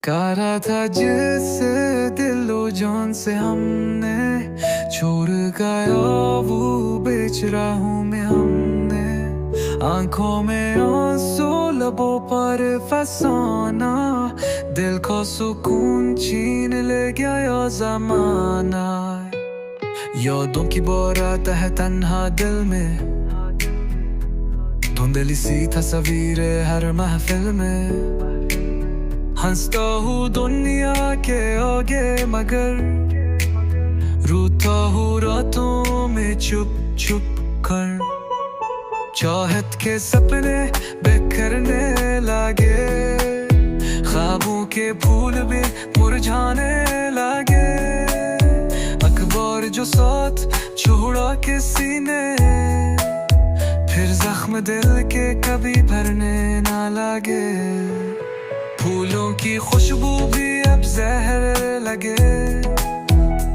करा था जिसे दिलो जान से हमने छोड़ गया वो बेच रहा हूँ मैं हमने आंखों में आंसू लबों पर फसाना दिल को सुकून छीन ले गया या जमाना यादों की बारात है तन्हा दिल में धुंधली सी तस्वीरें हर महफिल में हंसता हूँ दुनिया के आगे मगर रोता हूँ रातों में चुप चुप कर चाहत के सपने बिखरने लगे ख्वाबों के फूल भी मुरझाने लगे अखबार जो साथ छोड़ा किसी ने फिर जख्म दिल के कभी भरने ना लगे फूलों की खुशबू भी अब जहर लगे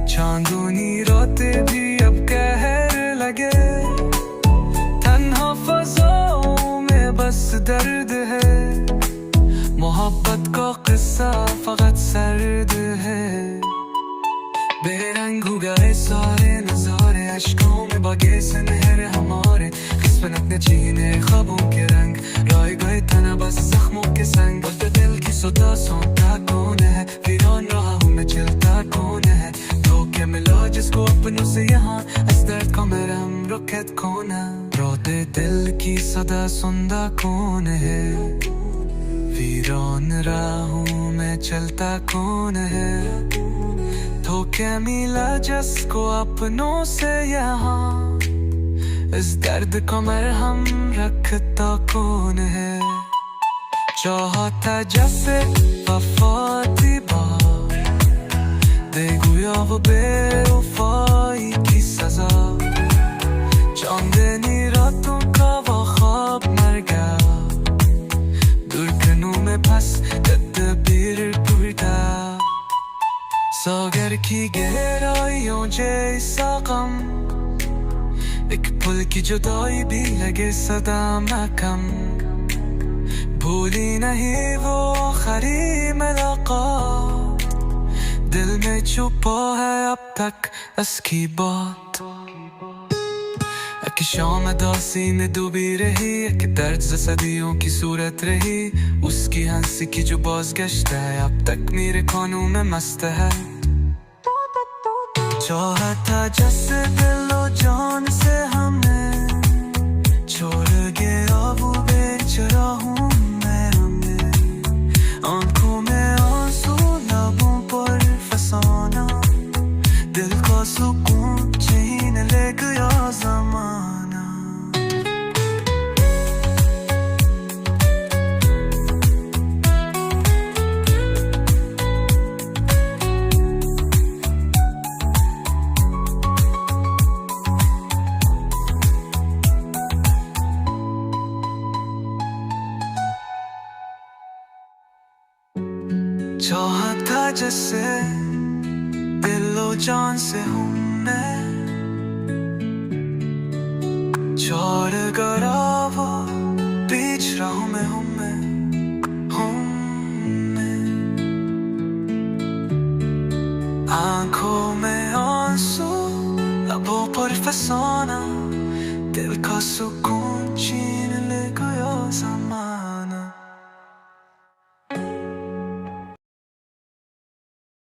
चांदनी रातें भी अब कहर लगे तन्हा फज़ाओं में बस दर्द है मोहब्बत का किस्सा फकत सर्द है बेरंग हो गए सारे नजारे अश्कों में बगे सुनहरे हमारे किस्मत ने छीने ख्वाबों के रंग रोए गए तना बस जख्मों के संग दिल की सदा सुनता कौन है वीरान रहा हूँ मैं चलता कौन है धोखे मिला जिसको अपनों से यहाँ इस दर्द का मरहम रुकत कौन है रोते दिल की सदा सुनता कौन है वीरान रहा हूँ मैं चलता कौन है धोखे मिला जिसको अपनों से यहाँ इस दर्द को मरहम रखता कौन है चाहता जैसे वफाती बात दे गुया वो बेवफाई की सजा चांदनी रातों का वो ख्वाब मर गया दुर्गनों में फंस तदबीर टूटा सागर की गहराइयों जैसा गम एक पुल की जुदाई भी लगे सदा महकम भूली नहीं वो आखिरी मुलाकात दिल में छुपा है अब तक उसकी बात एक शाम दासी में डूबी रही एक दर्द से सदियों की सूरत रही उसकी हंसी की जो बाज़गश्त है अब तक मेरे कानों में मस्त है चाहता जैसे दिलो जान से हमें छोड़ गया वो बेच रहा हूँ मैं हमें आंखों में आंसू लबों पर फसाना दिल का सुकून छीन ले गया जमाना चाहता जैसे दिलो जान से हूँ मैं छोड़ गया वो बीच रहा हूँ मैं आंखों में आंसू लबों पर फसाना दिल का सुकून